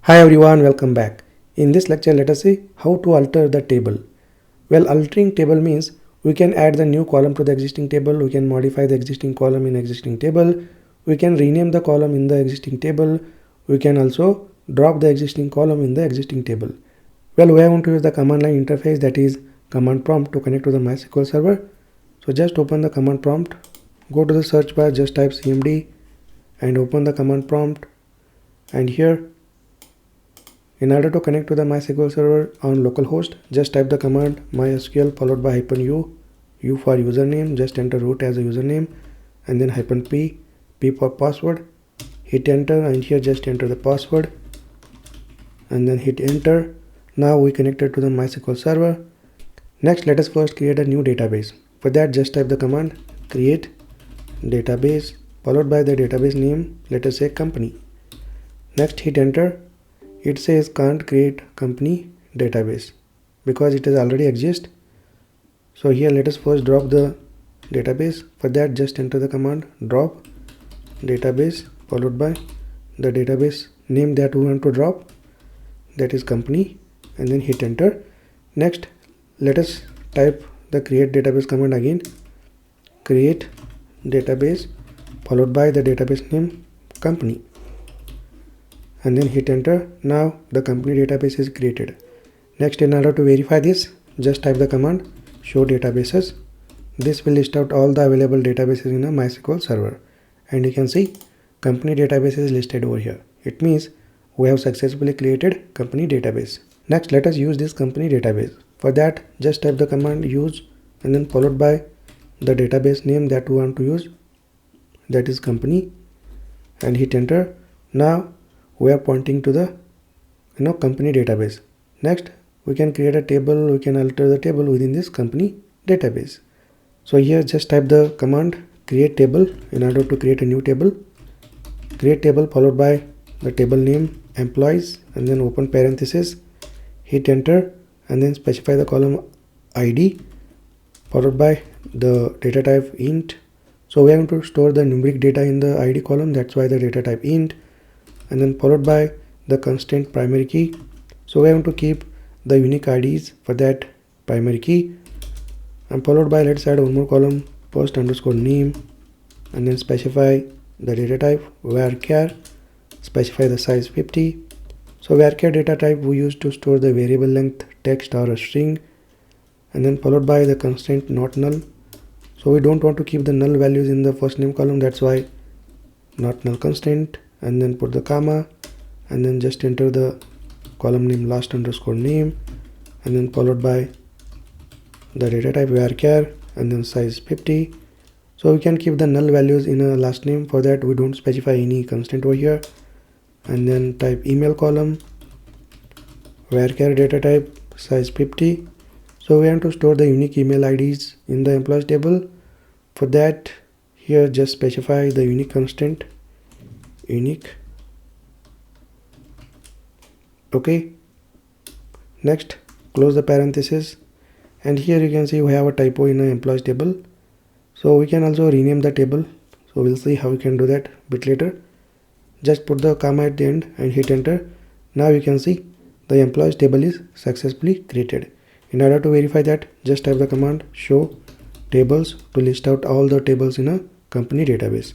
Hi everyone, welcome back. In this lecture, let us see how to alter the table. Well, altering table means we can add the new column to the existing table, we can modify the existing column in existing table, we can rename the column in the existing table, we can also drop the existing column in the existing table. Well, we are going to use the command line interface, that is command prompt, to connect to the MySQL server. So just open the command prompt, go to the search bar, just type cmd and open the command prompt, and here in order to connect to the MySQL server on localhost, just type the command MySQL followed by -u for username, just enter root as a username, and then -p for password, hit enter, and here just enter the password and then hit enter. Now we connected to the MySQL server. Next, let us first create a new database. For that, just type the command create database followed by the database name, let us say company. Next, hit enter. It says can't create company database because it has already exist. So here let us first drop the database. For that, just enter the command drop database followed by the database name that we want to drop, that is company, and then hit enter. Next, let us type the create database command again, create database followed by the database name company, and then hit enter. Now the company database is created. Next, in order to verify this, just type the command show databases. This will list out all the available databases in a MySQL server, and you can see company database is listed over here. It means we have successfully created company database. Next, let us use this company database. For that, just type the command use and then followed by the database name that we want to use, that is company, and hit enter. Now we are pointing to the company database. Next, we can create a table, we can alter the table within this company database. So here just type the command create table in order to create a new table. Create table followed by the table name employees and then open parenthesis, hit enter, and then specify the column ID followed by the data type int. So we are going to store the numeric data in the ID column, that's why the data type int, and then followed by the constant primary key. So we are going to keep the unique IDs for that primary key, and followed by, let's add one more column, post underscore name, and then specify the data type varchar, specify the size 50. So varchar data type we use to store the variable length text or a string, and then followed by the constant not null. So we don't want to keep the null values in the first name column, that's why not null constant, and then put the comma, and then just enter the column name last underscore name, and then followed by the data type varchar and then size 50. So we can keep the null values in a last name. For that, we don't specify any constant over here, and then type email column varchar data type size 50. So we want to store the unique email IDs in the employees table. For that, here just specify the unique constant unique. Okay, next close the parenthesis, and here you can see we have a typo in the employees table, so we can also rename the table. So we'll see how we can do that a bit later. Just put the comma at the end and hit enter. Now you can see the employees table is successfully created. In order to verify that, just type the command show tables to list out all the tables in a company database,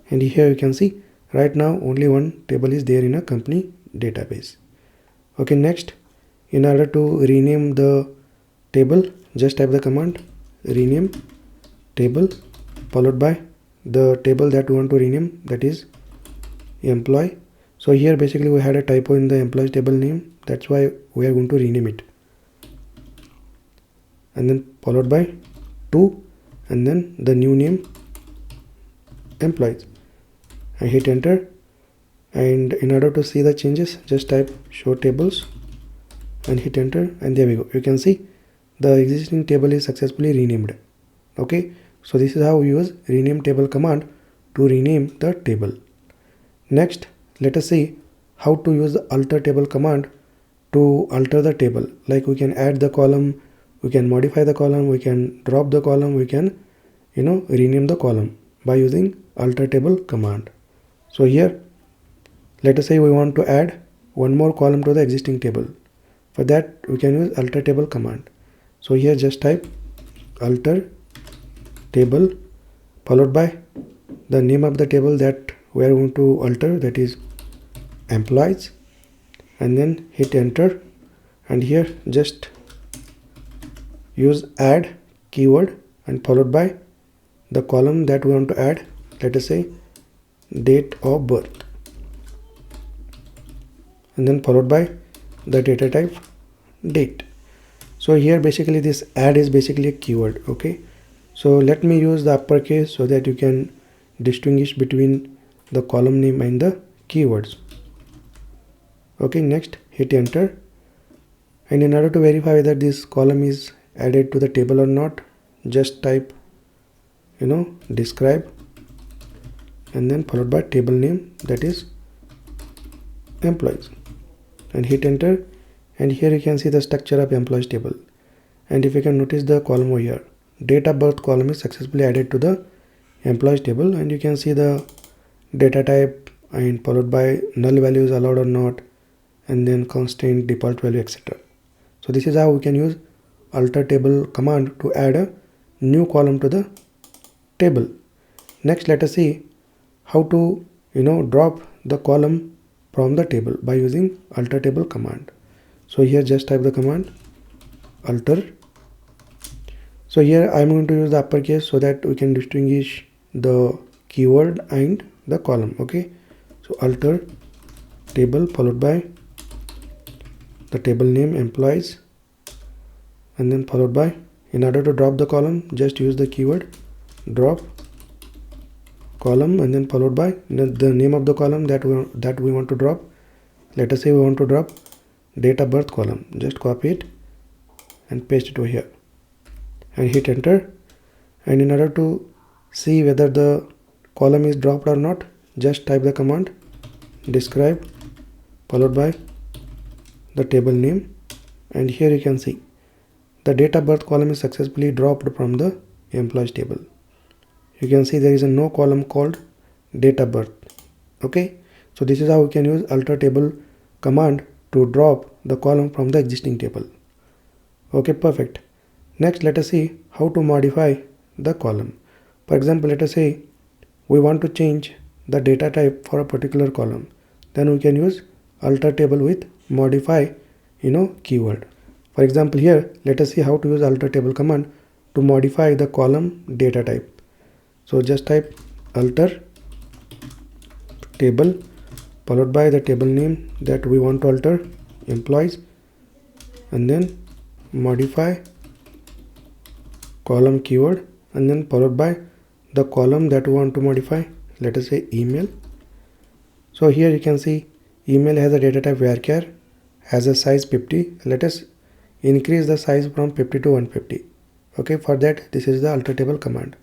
and here you can see right now only one table is there in a company database. Okay, next, in order to rename the table, just type the command rename table followed by the table that we want to rename, that is employee. So here basically we had a typo in the employees table name, that's why we are going to rename it, and then followed by 2 and then the new name employees, and hit enter. And in order to see the changes, just type show tables and hit enter, and there we go. You can see the existing table is successfully renamed. Okay, so this is how we use rename table command to rename the table. Next, let us see how to use the alter table command to alter the table. Like we can add the column, we can modify the column, we can drop the column, we can rename the column by using alter table command. So here let us say we want to add one more column to the existing table. For that we can use alter table command. So here just type alter table followed by the name of the table that we are going to alter, that is employees, and then hit enter, and here just use add keyword and followed by the column that we want to add, let us say date of birth, and then followed by the data type date. So here basically this add is basically a keyword. Okay, so let me use the uppercase so that you can distinguish between the column name and the keywords. Okay, next hit enter, and in order to verify whether this column is added to the table or not, just type describe and then followed by table name, that is employees, and hit enter, and here you can see the structure of employees table. And if you can notice the column over here, date of birth column is successfully added to the employees table, and you can see the data type and followed by null values allowed or not, and then constant, default value, etc. So this is how we can use alter table command to add a new column to the table. Next, let us see how to drop the column from the table by using alter table command. So here just type the command alter. So here I am going to use the uppercase so that we can distinguish the keyword and the column. Okay, so alter table followed by the table name employees, and then followed by, in order to drop the column, just use the keyword drop column, and then followed by the name of the column that we want to drop. Let us say we want to drop date of birth column. Just copy it and paste it over here and hit enter. And in order to see whether the column is dropped or not, just type the command describe followed by the table name, and here you can see the date of birth column is successfully dropped from the employees table. You can see there is no column called date of birth. Okay, so this is how we can use alter table command to drop the column from the existing table. Okay, perfect. Next, let us see how to modify the column. For example, let us say we want to change the data type for a particular column. Then we can use alter table with modify keyword. For example, here let us see how to use alter table command to modify the column data type. So just type alter table followed by the table name that we want to alter, employees, and then modify column keyword, and then followed by the column that we want to modify, let us say email. So here you can see email has a data type varchar, has a size 50. Let us increase the size from 50 to 150. Okay, for that this is the alter table command.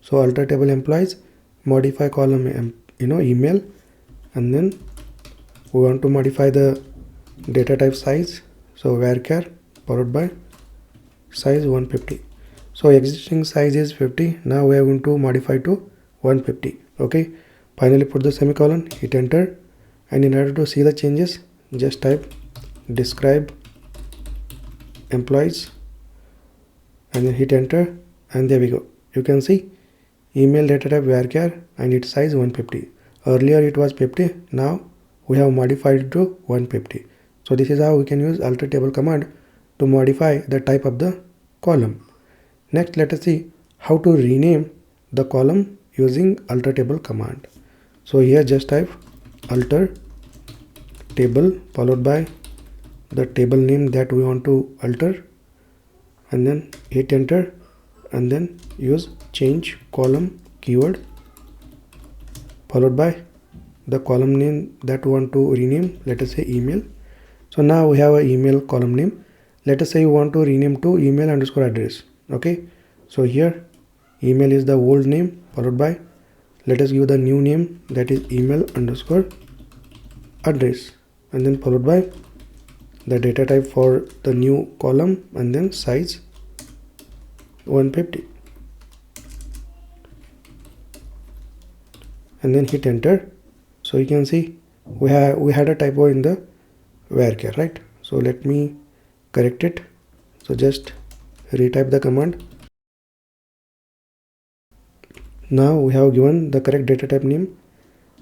So alter table employees, modify column email, and then we want to modify the data type size, so varchar followed by size 150. So existing size is 50, now we are going to modify to 150. Okay, finally put the semicolon, hit enter, and in order to see the changes, just type describe employees and then hit enter, and there we go. You can see email data type varchar and its size 150. Earlier it was 50, now we have modified it to 150. So this is how we can use alter table command to modify the type of the column. Next, let us see how to rename the column using alter table command. So here just type alter table followed by the table name that we want to alter, and then hit enter, and then use change column keyword followed by the column name that we want to rename, let us say email. So now we have an email column name. Let us say you want to rename to email underscore address. Okay, so here email is the old name, followed by let us give the new name, that is email underscore address, and then followed by the data type for the new column, and then size 150, and then hit enter. So you can see we had a typo in the varchar, right? So let me correct it. So just retype the command. Now we have given the correct data type name.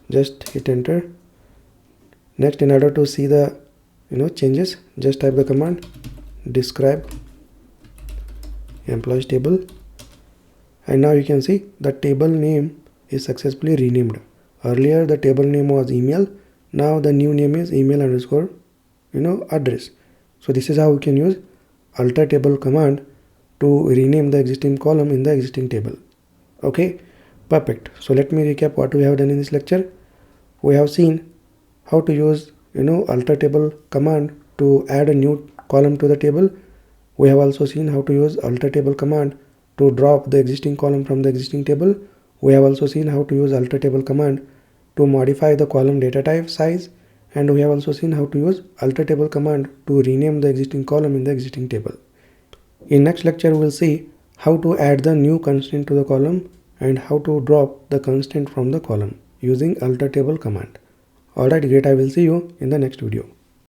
Just hit enter. Next, in order to see the changes, just type the command describe employees table, and now you can see the table name is successfully renamed. Earlier the table name was email, now the new name is email underscore address. So this is how we can use alter table command to rename the existing column in the existing table. Okay, perfect. So let me recap what we have done in this lecture. We have seen how to use alter table command to add a new column to the table. We have also seen how to use alter table command to drop the existing column from the existing table. We have also seen how to use alter table command to modify the column data type size, and we have also seen how to use alter table command to rename the existing column in the existing table. In next lecture we will see how to add the new constraint to the column and how to drop the constraint from the column using alter table command. Alright, great. I will see you in the next video.